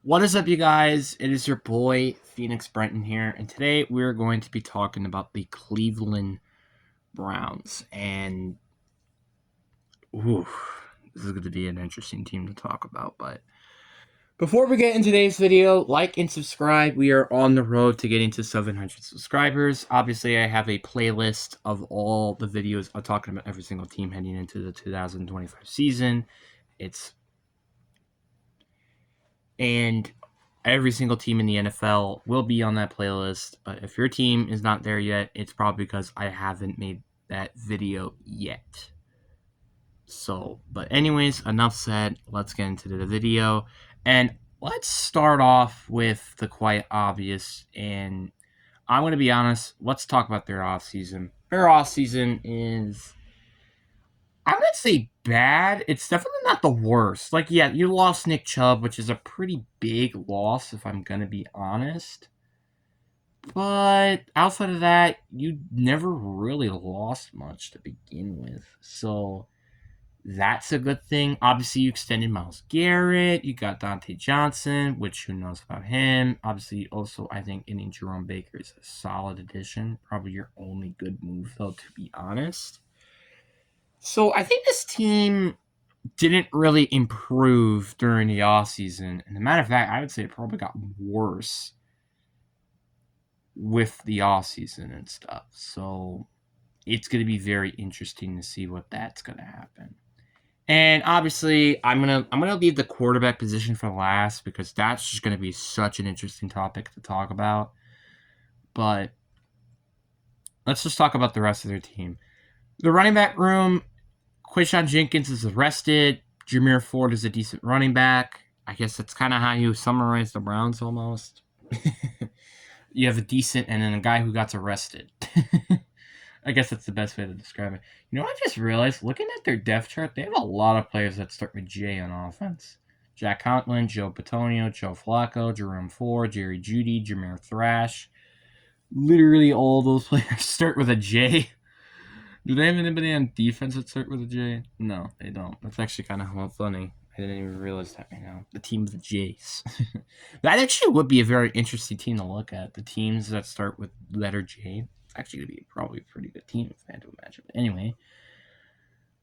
What is up, you guys? It is your boy, Phoenix Brenton here, and today we're going to be talking about the Cleveland Browns. And, ooh, this is going to be an interesting team to talk about. But before we get into today's video, like and subscribe. We are on the road to getting to 700 subscribers. Obviously, I have a playlist of all the videos I'm talking about every single team heading into the 2025 season. And every single team in the NFL will be on that playlist. But if your team is not there yet, it's probably because I haven't made that video yet. But anyways, enough said. Let's get into the video. And let's start off with the quite obvious. And I'm going to be honest, let's talk about their offseason. Their offseason is, I'm going to say bad. It's definitely not the worst. Like, yeah, you lost Nick Chubb, which is a pretty big loss, if I'm going to be honest. But outside of that, you never really lost much to begin with. So that's a good thing. Obviously, you extended Myles Garrett. You got Dante Johnson, which who knows about him. Obviously, also, I think getting Jerome Baker is a solid addition. Probably your only good move, though, to be honest. So I think this team didn't really improve during the offseason. And as a matter of fact, I would say it probably got worse with the offseason and stuff. So it's going to be very interesting to see what that's going to happen. And obviously, I'm gonna leave the quarterback position for last because that's just going to be such an interesting topic to talk about. But let's just talk about the rest of their team. The running back room, Quinshon Jenkins is arrested. Jameer Ford is a decent running back. I guess that's kind of how you summarize the Browns almost. You have a decent and then a guy who got arrested. I guess that's the best way to describe it. You know what I just realized? Looking at their depth chart, they have a lot of players that start with J on offense. Jack Conklin, Joe Bitonio, Joe Flacco, Jerome Ford, Jerry Jeudy, Jameer Thrash. Literally all those players start with a J. Do they have anybody on defense that start with a J? No, they don't. That's actually kind of funny. I didn't even realize that right now. The team of the J's. That actually would be a very interesting team to look at. The teams that start with letter J. It's actually going to be probably a pretty good team if I had to imagine. But anyway,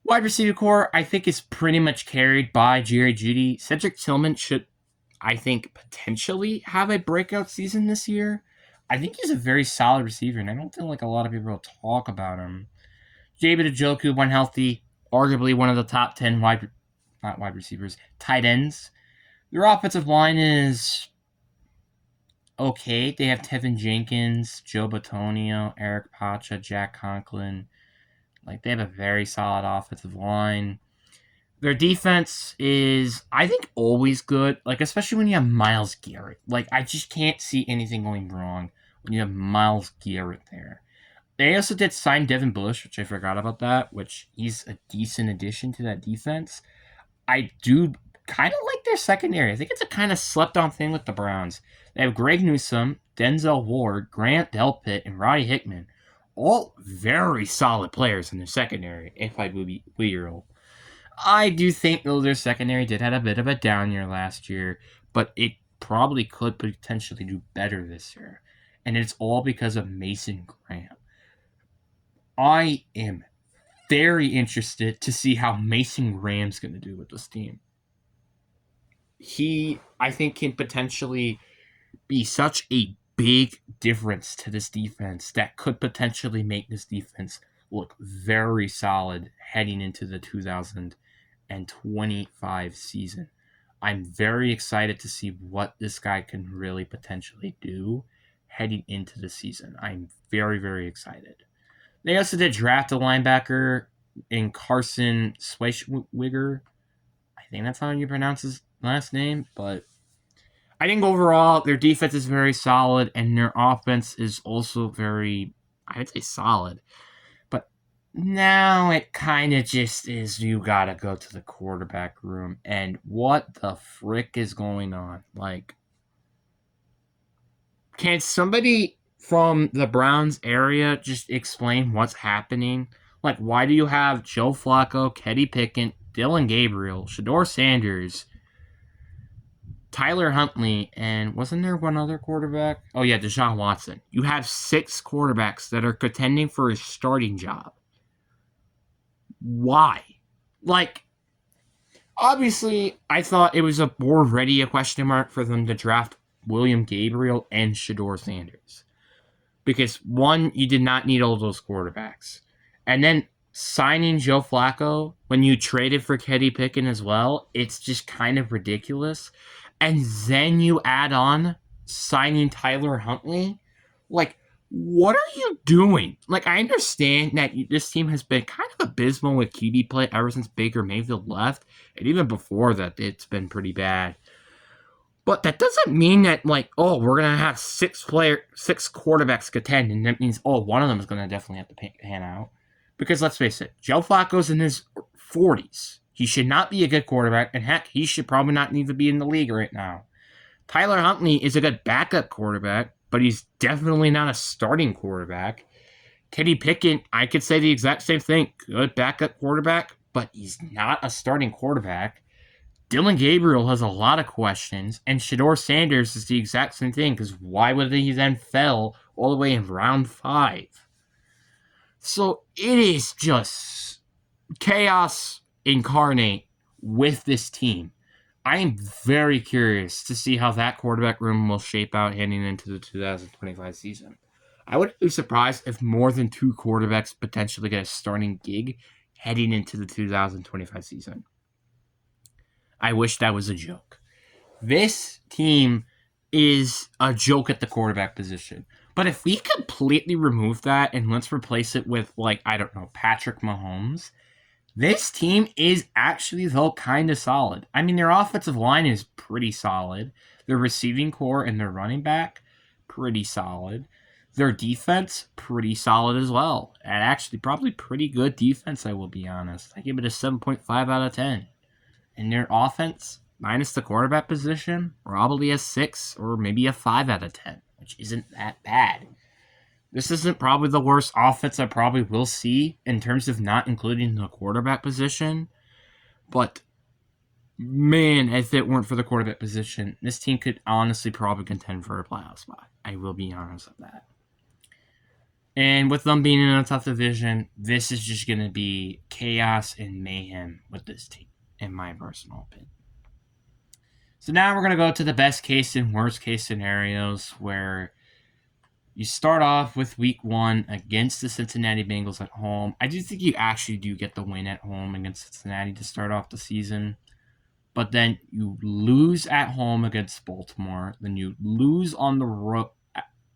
wide receiver core, I think, is pretty much carried by Jerry Jeudy. Cedric Tillman should, I think, potentially have a breakout season this year. I think he's a very solid receiver, and I don't feel like a lot of people talk about him. David Njoku, when healthy, arguably one of the top 10 not wide receivers, tight ends. Their offensive line is okay. They have Tevin Jenkins, Joe Bitonio, Eric Pacha, Jack Conklin. Like, they have a very solid offensive line. Their defense is, I think, always good. Like, especially when you have Myles Garrett. Like, I just can't see anything going wrong when you have Myles Garrett there. They also did sign Devin Bush, which I forgot about that, which he's a decent addition to that defense. I do kind of like their secondary. I think it's a kind of slept on thing with the Browns. They have Greg Newsome, Denzel Ward, Grant Delpit, and Roddy Hickman. All very solid players in their secondary, if I would be real. I do think, though, their secondary did have a bit of a down year last year, but it probably could potentially do better this year. And it's all because of Mason Graham. I am very interested to see how Mason Graham's going to do with this team. He, I think, can potentially be such a big difference to this defense that could potentially make this defense look very solid heading into the 2025 season. I'm very excited to see what this guy can really potentially do heading into the season. I'm very, very excited. They also did draft a linebacker in Carson Schweitzwigger. I think that's how you pronounce his last name, but I think overall their defense is very solid and their offense is also very, I would say, solid. But now it kind of just is you gotta go to the quarterback room and what the frick is going on? Like, can somebody from the Browns area just explain what's happening? Like, why do you have Joe Flacco, Kenny Pickett, Dylan Gabriel, Shador Sanders, Tyler Huntley, and wasn't there one other quarterback? Oh, yeah, Deshaun Watson. You have 6 quarterbacks that are contending for a starting job. Why? Like, obviously, I thought it was already a question mark for them to draft William Gabriel and Shedeur Sanders. Because, one, you did not need all those quarterbacks. And then signing Joe Flacco when you traded for Kenny Pickett as well, it's just kind of ridiculous. And then you add on signing Tyler Huntley. Like, what are you doing? Like, I understand that this team has been kind of abysmal with QB play ever since Baker Mayfield left. And even before that, it's been pretty bad. But that doesn't mean that, like, oh, we're going to have 6 quarterbacks contend, and that means, oh, one of them is going to definitely have to pan out. Because let's face it, Joe Flacco's in his 40s. He should not be a good quarterback, and heck, he should probably not even be in the league right now. Tyler Huntley is a good backup quarterback, but he's definitely not a starting quarterback. Kenny Pickett, I could say the exact same thing. Good backup quarterback, but he's not a starting quarterback. Dillon Gabriel has a lot of questions, and Shedeur Sanders is the exact same thing, because why would he then fell all the way in round 5? So it is just chaos incarnate with this team. I am very curious to see how that quarterback room will shape out heading into the 2025 season. I wouldn't be surprised if more than 2 quarterbacks potentially get a starting gig heading into the 2025 season. I wish that was a joke. This team is a joke at the quarterback position. But if we completely remove that and let's replace it with, like, I don't know, Patrick Mahomes, this team is actually, though, kind of solid. I mean, their offensive line is pretty solid. Their receiving core and their running back, pretty solid. Their defense, pretty solid as well. And actually, probably pretty good defense, I will be honest. I give it a 7.5 out of 10. And their offense, minus the quarterback position, probably a 6 or maybe a 5 out of 10, which isn't that bad. This isn't probably the worst offense I probably will see in terms of not including the quarterback position. But, man, if it weren't for the quarterback position, this team could honestly probably contend for a playoff spot. I will be honest with that. And with them being in a tough division, this is just going to be chaos and mayhem with this team, in my personal opinion. So now we're going to go to the best case and worst case scenarios, where you start off with week 1 against the Cincinnati Bengals at home. I do think you actually do get the win at home against Cincinnati to start off the season. But then you lose at home against Baltimore. Then you lose on the road.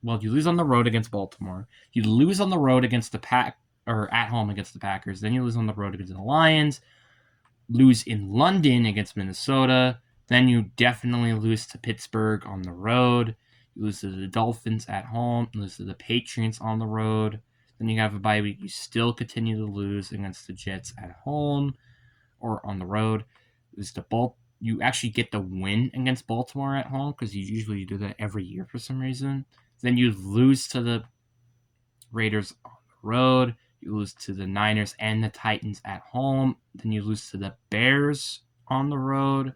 Well, you lose on the road against Baltimore. You lose on the road against the or at home against the Packers. Then you lose on the road against the Lions. Lose in London against Minnesota. Then you definitely lose to Pittsburgh on the road. You lose to the Dolphins at home. You lose to the Patriots on the road. Then you have a bye week. You still continue to lose against the Jets at home or on the road. You actually get the win against Baltimore at home, because you usually do that every year for some reason. Then you lose to the Raiders on the road. You lose to the Niners and the Titans at home. Then you lose to the Bears on the road.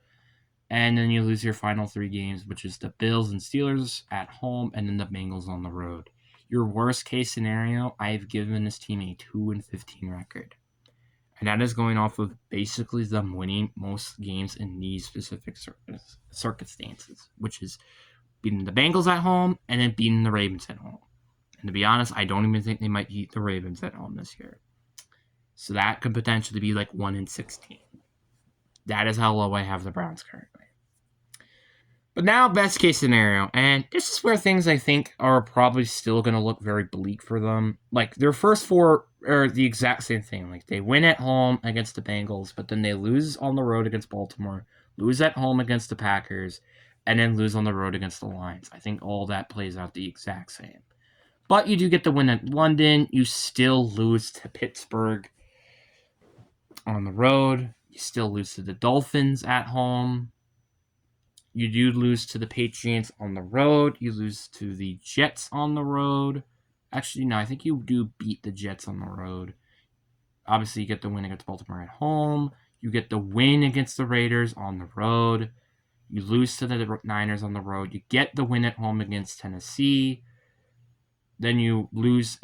And then you lose your final 3 games, which is the Bills and Steelers at home, and then the Bengals on the road. Your worst case scenario, I've given this team a 2-15 record. And that is going off of basically them winning most games in these specific circumstances, which is beating the Bengals at home and then beating the Ravens at home. And to be honest, I don't even think they might beat the Ravens at home this year. So that could potentially be like 1-16. That is how low I have the Browns currently. But now, best case scenario, and this is where things I think are probably still going to look very bleak for them. Like, their first 4 are the exact same thing. Like, they win at home against the Bengals, but then they lose on the road against Baltimore, lose at home against the Packers, and then lose on the road against the Lions. I think all that plays out the exact same. But you do get the win at London. You still lose to Pittsburgh on the road. You still lose to the Dolphins at home. You do lose to the Patriots on the road. You lose to the Jets on the road. Actually, no, I think you do beat the Jets on the road. Obviously, you get the win against Baltimore at home. You get the win against the Raiders on the road. You lose to the Niners on the road. You get the win at home against Tennessee. Then you lose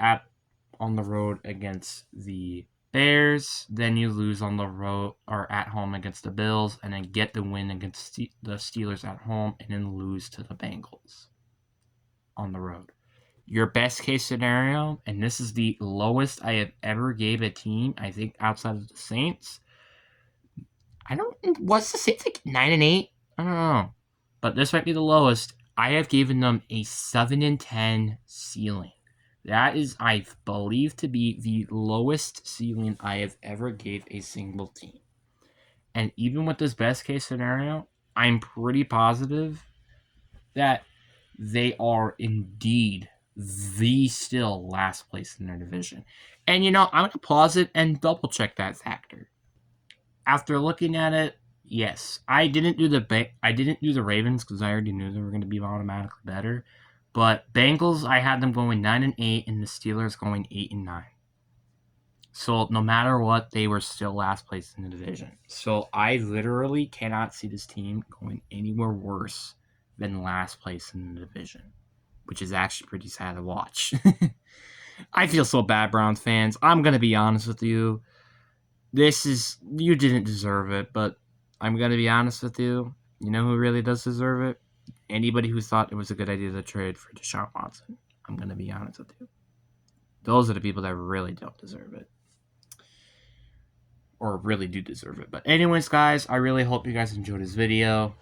on the road against the Bears. Then you lose on the road or at home against the Bills, and then get the win against the Steelers at home, and then lose to the Bengals on the road. Your best case scenario, and this is the lowest I have ever gave a team, I think, outside of the Saints. Was the Saints like 9-8? I don't know. But this might be the lowest. I have given them a 7-10 ceiling. That is, I believe, to be the lowest ceiling I have ever gave a single team. And even with this best case scenario, I'm pretty positive that they are indeed the still last place in their division. And I'm going to pause it and double check that factor. After looking at it, yes, I didn't do the Ravens because I already knew they were going to be automatically better. But Bengals, I had them going 9-8, and the Steelers going 8-9. So no matter what, they were still last place in the division. So I literally cannot see this team going anywhere worse than last place in the division, which is actually pretty sad to watch. I feel so bad, Browns fans. I'm going to be honest with you. You didn't deserve it, but I'm going to be honest with you. You know who really does deserve it? Anybody who thought it was a good idea to trade for Deshaun Watson. I'm going to be honest with you. Those are the people that really don't deserve it. Or really do deserve it. But anyways, guys, I really hope you guys enjoyed this video.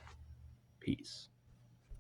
Peace.